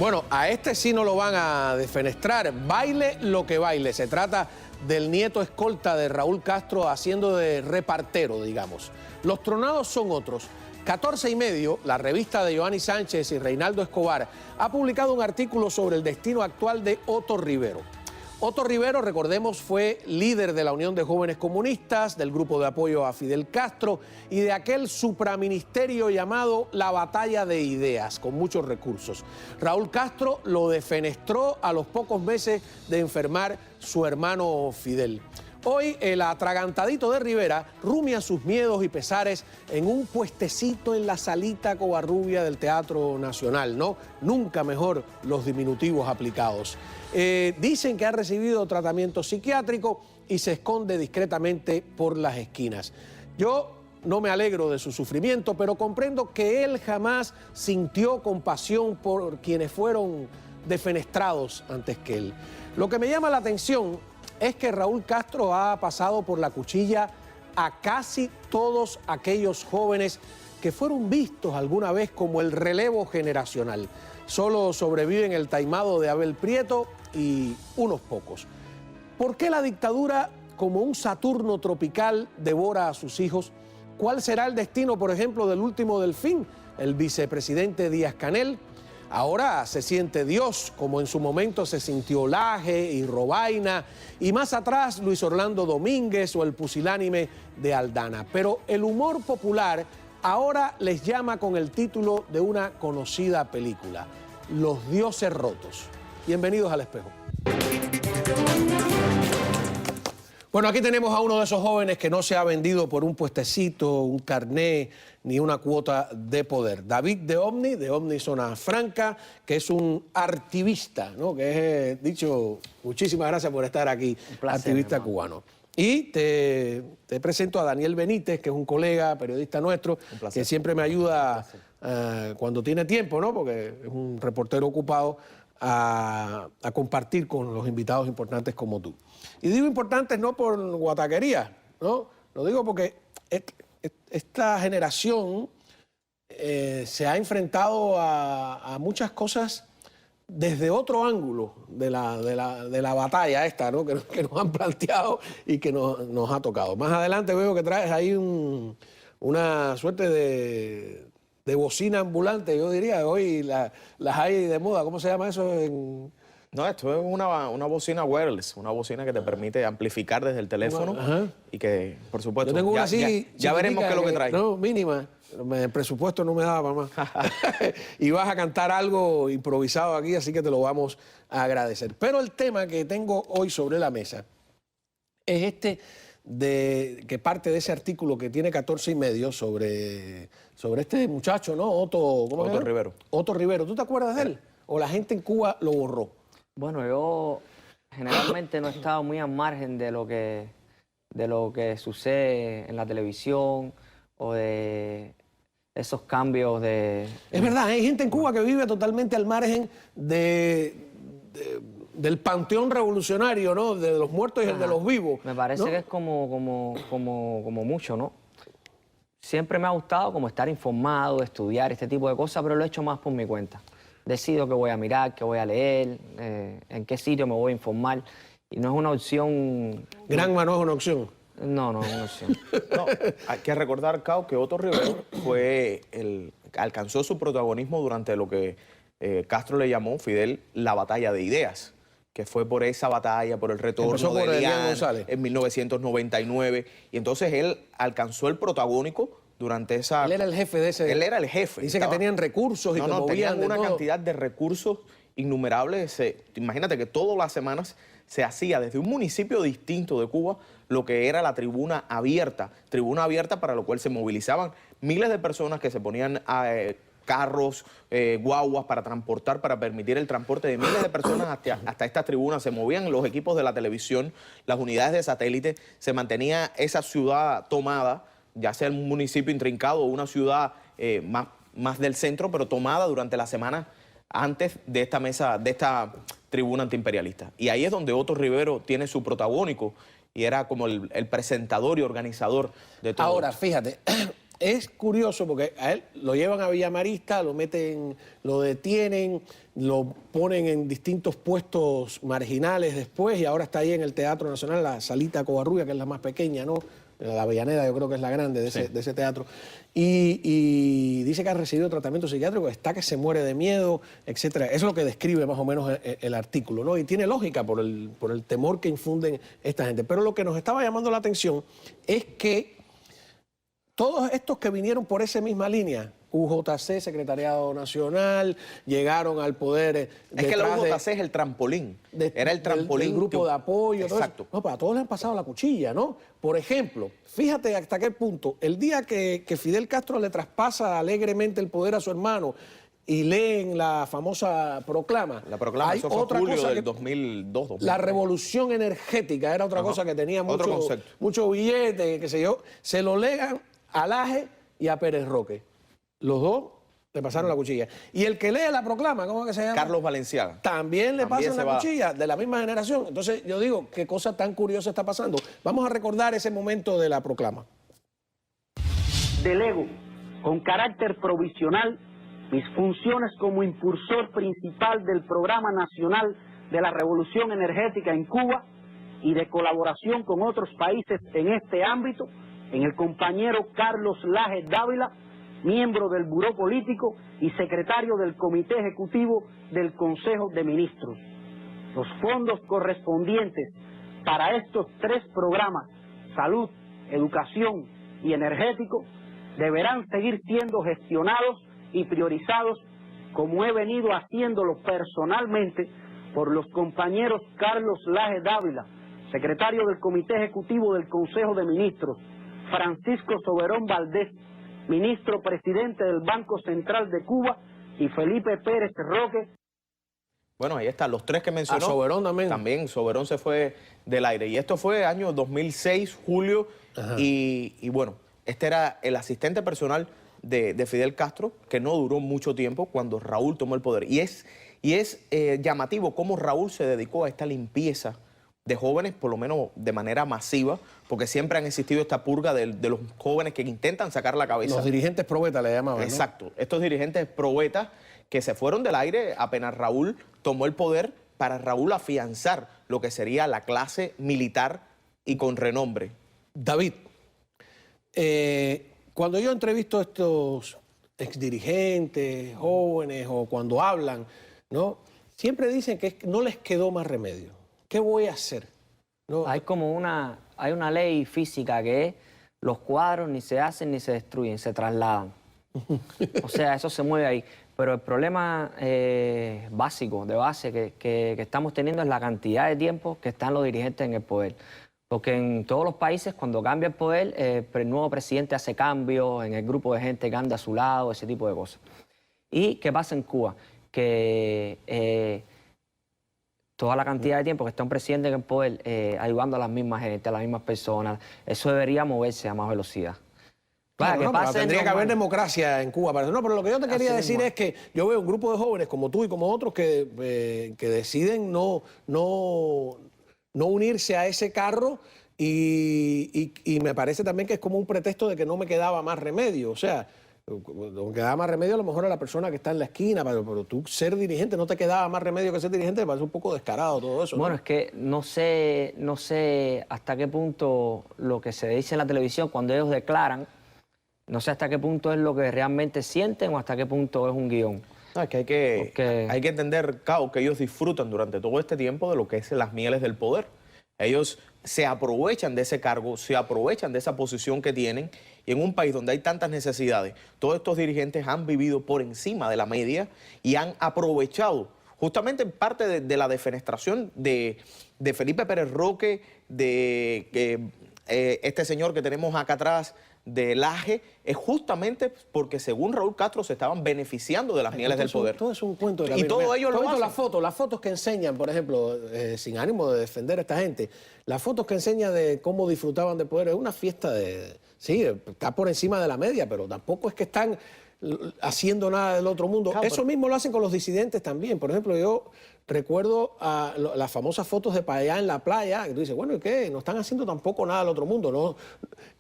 Bueno, a este sí no lo van a defenestrar. Baile lo que baile. Se trata del nieto escolta de Raúl Castro haciendo de repartero, digamos. Los tronados son otros. 14 y medio, la revista de Joanny Sánchez y Reinaldo Escobar, ha publicado un artículo sobre el destino actual de Otto Rivero. Otto Rivero, recordemos, fue líder de la Unión de Jóvenes Comunistas, del grupo de apoyo a Fidel Castro y de aquel supraministerio llamado la Batalla de Ideas, con muchos recursos. Raúl Castro lo defenestró a los pocos meses de enfermar su hermano Fidel. Hoy el atragantadito de Rivera rumia sus miedos y pesares en un puestecito en la salita Covarrubia del Teatro Nacional, ¿no? Nunca mejor los diminutivos aplicados. Dicen que ha recibido tratamiento psiquiátrico y se esconde discretamente por las esquinas. Yo no me alegro de su sufrimiento, pero comprendo que él jamás sintió compasión por quienes fueron defenestrados antes que él. Lo que me llama la atención es que Raúl Castro ha pasado por la cuchilla a casi todos aquellos jóvenes que fueron vistos alguna vez como el relevo generacional. Solo sobreviven el taimado de Abel Prieto y unos pocos. ¿Por qué la dictadura, como un Saturno tropical, devora a sus hijos? ¿Cuál será el destino, por ejemplo, del último delfín, el vicepresidente Díaz-Canel? Ahora se siente Dios, como en su momento se sintió Laje y Robaina, y más atrás Luis Orlando Domínguez o el pusilánime de Aldana. Pero el humor popular ahora les llama con el título de una conocida película, Los Dioses Rotos. Bienvenidos al Espejo. Bueno, aquí tenemos a uno de esos jóvenes que no se ha vendido por un puestecito, un carné, ni una cuota de poder. David de Omni Zona Franca, que es un activista, ¿no? Que es, dicho, muchísimas gracias por estar aquí, un placer, activista cubano. Y te presento a Daniel Benítez, que es un colega, periodista nuestro, que siempre me ayuda cuando tiene tiempo, ¿no? Porque es un reportero ocupado, a compartir con los invitados importantes como tú. Y digo importantes no por guataquería, ¿no? Lo digo porque esta generación se ha enfrentado a muchas cosas desde otro ángulo de la batalla esta, ¿no? que nos han planteado y que nos ha tocado. Más adelante veo que traes ahí una suerte de bocina ambulante, yo diría. Hoy las hay de moda. ¿Cómo se llama eso? No, esto es una bocina wireless, una bocina que te permite amplificar desde el teléfono y que, por supuesto, yo tengo una así, ya veremos qué es lo que trae. No, mínima. El presupuesto no me daba para más. Y vas a cantar algo improvisado aquí, así que te lo vamos a agradecer. Pero el tema que tengo hoy sobre la mesa es que parte de ese artículo que tiene 14 y medio sobre este muchacho, ¿no? Otto Rivero. Otto Rivero. ¿Tú te acuerdas de él? ¿O la gente en Cuba lo borró? Bueno, yo generalmente no he estado muy al margen de lo que sucede en la televisión o de esos cambios de... Es verdad, hay gente en Cuba que vive totalmente al margen del panteón revolucionario, ¿no? De los muertos y el de los vivos. Me parece, ¿no?, que es como mucho, ¿no? Siempre me ha gustado como estar informado, estudiar este tipo de cosas, pero lo he hecho más por mi cuenta. Decido qué voy a mirar, qué voy a leer, en qué sitio me voy a informar. Y no es una opción... Granma no es una opción. No, no es una opción. No, hay que recordar, Cao, que Otto Rivero alcanzó su protagonismo durante lo que Castro le llamó, Fidel, la batalla de ideas, que fue por esa batalla, por el retorno de Elian en 1999. Y entonces él alcanzó el protagónico durante esa... Él era el jefe de ese... Él era el jefe. Dice que tenían recursos y que movían tenían una cantidad de recursos innumerables. Imagínate que todas las semanas se hacía desde un municipio distinto de Cuba lo que era la tribuna abierta para lo cual se movilizaban miles de personas que se ponían carros, guaguas para transportar, para permitir el transporte de miles de personas hasta esta tribuna. Se movían los equipos de la televisión, las unidades de satélite, se mantenía esa ciudad tomada, ya sea un municipio intrincado o una ciudad más del centro, pero tomada durante la semana antes de esta mesa, de esta tribuna antiimperialista. Y ahí es donde Otto Rivero tiene su protagónico y era como el presentador y organizador de todo. Ahora, fíjate, es curioso porque a él lo llevan a Villamarista, lo meten, lo detienen, lo ponen en distintos puestos marginales después y ahora está ahí en el Teatro Nacional, la Salita Covarrubia, que es la más pequeña, ¿no? La Avellaneda yo creo que es la grande de ese teatro. Y dice que ha recibido tratamiento psiquiátrico, está que se muere de miedo, etcétera. Eso es lo que describe más o menos el artículo, ¿no? Y tiene lógica por el temor que infunden esta gente. Pero lo que nos estaba llamando la atención es que todos estos que vinieron por esa misma línea, UJC, Secretariado Nacional, llegaron al poder. Es que la UJC es el trampolín. Era el trampolín. El grupo de apoyo. Exacto. No, pero a todos les han pasado la cuchilla, ¿no? Por ejemplo, fíjate hasta qué punto, el día que Fidel Castro le traspasa alegremente el poder a su hermano y leen la famosa proclama. La proclama, hay eso fue otra julio cosa del que, 2002. 2003. La revolución energética era otra cosa que tenía mucho billete, qué sé yo. Se lo legan a Laje y a Pérez Roque. Los dos le pasaron la cuchilla. Y el que lee la proclama, ¿cómo es que se llama? Carlos Valenciaga. También le pasan la cuchilla, de la misma generación. Entonces yo digo, qué cosa tan curiosa está pasando. Vamos a recordar ese momento de la proclama. Delego, con carácter provisional, mis funciones como impulsor principal del Programa Nacional de la Revolución Energética en Cuba y de colaboración con otros países en este ámbito, en el compañero Carlos Laje Dávila, miembro del Buró Político y secretario del Comité Ejecutivo del Consejo de Ministros. Los fondos correspondientes para estos 3 programas, salud, educación y energético, deberán seguir siendo gestionados y priorizados como he venido haciéndolo personalmente por los compañeros Carlos Laje Dávila, secretario del Comité Ejecutivo del Consejo de Ministros, Francisco Soberón Valdés, ministro presidente del Banco Central de Cuba, y Felipe Pérez Roque. Bueno, ahí están los 3 que mencionó. Soberón también. También Soberón se fue del aire. Y esto fue año 2006, julio. Y bueno, este era el asistente personal de Fidel Castro, que no duró mucho tiempo cuando Raúl tomó el poder. Y es llamativo cómo Raúl se dedicó a esta limpieza de jóvenes, por lo menos de manera masiva, porque siempre han existido esta purga de los jóvenes que intentan sacar la cabeza. Los dirigentes probetas le llamaban, ¿no? Exacto. Estos dirigentes probetas que se fueron del aire apenas Raúl tomó el poder, para Raúl afianzar lo que sería la clase militar y con renombre. David, cuando yo entrevisto a estos exdirigentes, jóvenes, o cuando hablan, ¿no? Siempre dicen que no les quedó más remedio. ¿Qué voy a hacer? No. Hay una ley física que es: los cuadros ni se hacen ni se destruyen, se trasladan. O sea, eso se mueve ahí. Pero el problema básico, de base, que estamos teniendo es la cantidad de tiempo que están los dirigentes en el poder. Porque en todos los países, cuando cambia el poder, el nuevo presidente hace cambios en el grupo de gente que anda a su lado, ese tipo de cosas. ¿Y qué pasa en Cuba? Que toda la cantidad de tiempo que está un presidente en el poder ayudando a las mismas gente, a las mismas personas, eso debería moverse a más velocidad. Claro, tendría que haber democracia en Cuba. No, pero lo que yo te quería decir es que yo veo un grupo de jóvenes como tú y como otros que deciden no unirse a ese carro y me parece también que es como un pretexto de que no me quedaba más remedio. O sea, no me quedaba más remedio a lo mejor a la persona que está en la esquina, pero tú ser dirigente no te quedaba más remedio que ser dirigente, me parece un poco descarado todo eso. Bueno, ¿no? es que no sé hasta qué punto lo que se dice en la televisión cuando ellos declaran, no sé hasta qué punto es lo que realmente sienten o hasta qué punto es un guión. No, es que hay que entender, Cao, que ellos disfrutan durante todo este tiempo de lo que es las mieles del poder. Ellos se aprovechan de ese cargo, se aprovechan de esa posición que tienen, y en un país donde hay tantas necesidades, todos estos dirigentes han vivido por encima de la media y han aprovechado justamente en parte de la defenestración de Felipe Pérez Roque, de este señor que tenemos acá atrás, de Laje, es justamente porque según Raúl Castro se estaban beneficiando de las mieles del poder. Todo es un cuento. Y todo ello lo hacen. Las fotos que enseñan, por ejemplo, sin ánimo de defender a esta gente, las fotos que enseñan de cómo disfrutaban del poder, es una fiesta de sí, está por encima de la media, pero tampoco es que están haciendo nada del otro mundo. Claro, Eso mismo lo hacen con los disidentes también. Por ejemplo, yo recuerdo las famosas fotos de para allá en la playa, que tú dices, bueno, ¿y qué? No están haciendo tampoco nada del otro mundo. ¿No?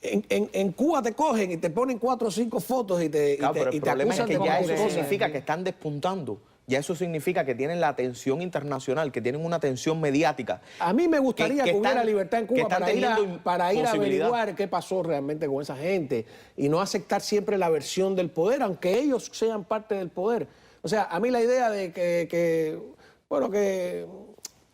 En Cuba te cogen y te ponen 4 o 5 fotos y te, Claro, pero y el te problema es acusan que de ya cualquier eso cosa. significa que están despuntando. Ya eso significa que tienen la atención internacional, que tienen una atención mediática. A mí me gustaría que hubiera están- libertad en que Cuba están para ir, teniendo para ir a posibilidad. averiguar qué pasó realmente con esa gente y no aceptar siempre la versión del poder, aunque ellos sean parte del poder. O sea, a mí la idea de que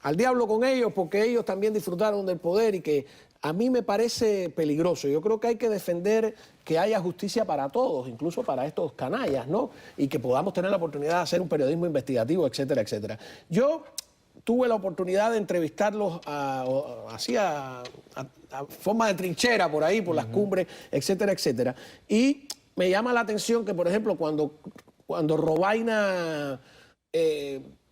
al diablo con ellos porque ellos también disfrutaron del poder y que a mí me parece peligroso. Yo creo que hay que defender que haya justicia para todos, incluso para estos canallas, ¿no? Y que podamos tener la oportunidad de hacer un periodismo investigativo, etcétera, etcétera. Yo tuve la oportunidad de entrevistarlos así a forma de trinchera por ahí, por las cumbres, etcétera, etcétera. Y me llama la atención que, por ejemplo, cuando Robaina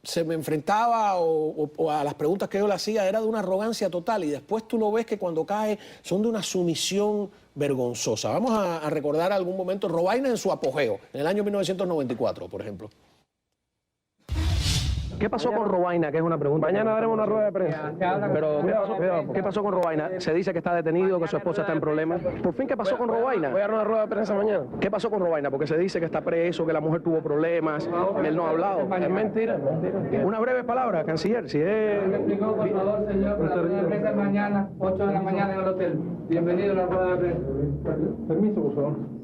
se me enfrentaba o a las preguntas que yo le hacía, era de una arrogancia total y después tú lo ves que cuando cae son de una sumisión vergonzosa. Vamos a recordar algún momento Robaina en su apogeo, en el año 1994, por ejemplo. ¿Qué pasó con Robaina? Que es una pregunta. Mañana daremos una rueda de prensa. Pero, ¿qué pasó con Robaina? Se dice que está detenido, que su esposa está en problemas. ¿Por fin qué pasó con Robaina? Voy a dar una rueda de prensa mañana. ¿Qué pasó con Robaina? Porque se dice que está preso, que la mujer tuvo problemas. Él no ha hablado. Es mentira, mentira. Una breve palabra, canciller. Si es... Por favor, señor, la rueda de prensa mañana, 8 de la mañana en el hotel. Bienvenido a la rueda de prensa. Permiso, por favor.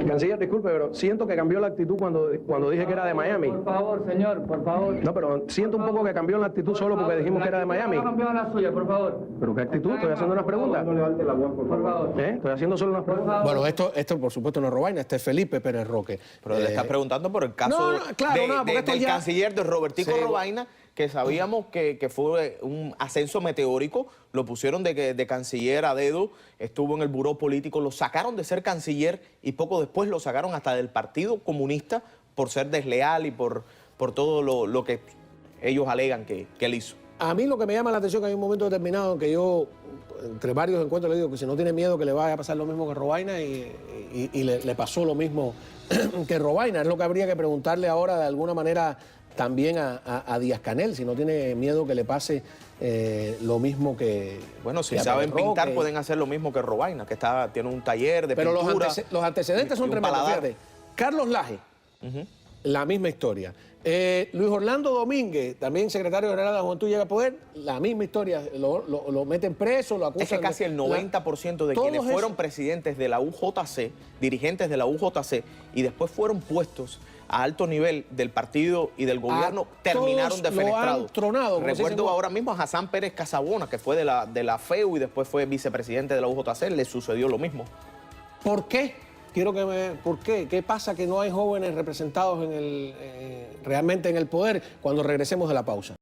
Canciller, disculpe, pero siento que cambió la actitud cuando dije que era de Miami. Por favor, señor, por favor. No, pero siento un poco que cambió la actitud solo porque dijimos que era de Miami. No cambió la suya, por favor. ¿Pero qué actitud? Estoy haciendo unas preguntas. Por favor. Estoy haciendo solo unas preguntas. Bueno, esto por supuesto no es Robaina, este es Felipe Pérez Roque. Pero le estás preguntando por el caso no, claro, porque esto del ya- canciller de Robertico Sí. Robaina, que sabíamos que fue un ascenso meteórico, lo pusieron de canciller a dedo, estuvo en el buró político, lo sacaron de ser canciller y poco después lo sacaron hasta del Partido Comunista por ser desleal y por todo lo que ellos alegan que él hizo. A mí lo que me llama la atención es que hay un momento determinado en que yo, entre varios encuentros, le digo que si no tiene miedo que le vaya a pasar lo mismo que Robaina y le pasó lo mismo que Robaina. Es lo que habría que preguntarle ahora de alguna manera también a Díaz-Canel, si no tiene miedo que le pase lo mismo que... Bueno, si que a saben Pérez pintar Roque. pueden hacer lo mismo que Robaina, que tiene un taller de Pero pintura. los antecedentes y son un tremendos. paladar. Fíjate, Carlos Laje, la misma historia. Luis Orlando Domínguez, también secretario general de la Juventud, llega a poder, la misma historia. Lo meten preso, lo acusan. Es que casi el 90% de Todos quienes fueron esos- presidentes de la UJC, dirigentes de la UJC, y después fueron puestos a alto nivel del partido y del gobierno, terminaron todos lo defenestrados. han tronado, como se dice Recuerdo en- ahora mismo a Hassan Pérez Casabona, que fue de la FEU y después fue vicepresidente de la UJC, le sucedió lo mismo. ¿Por qué? ¿Por qué? ¿Qué pasa que no hay jóvenes representados realmente en el poder cuando regresemos de la pausa?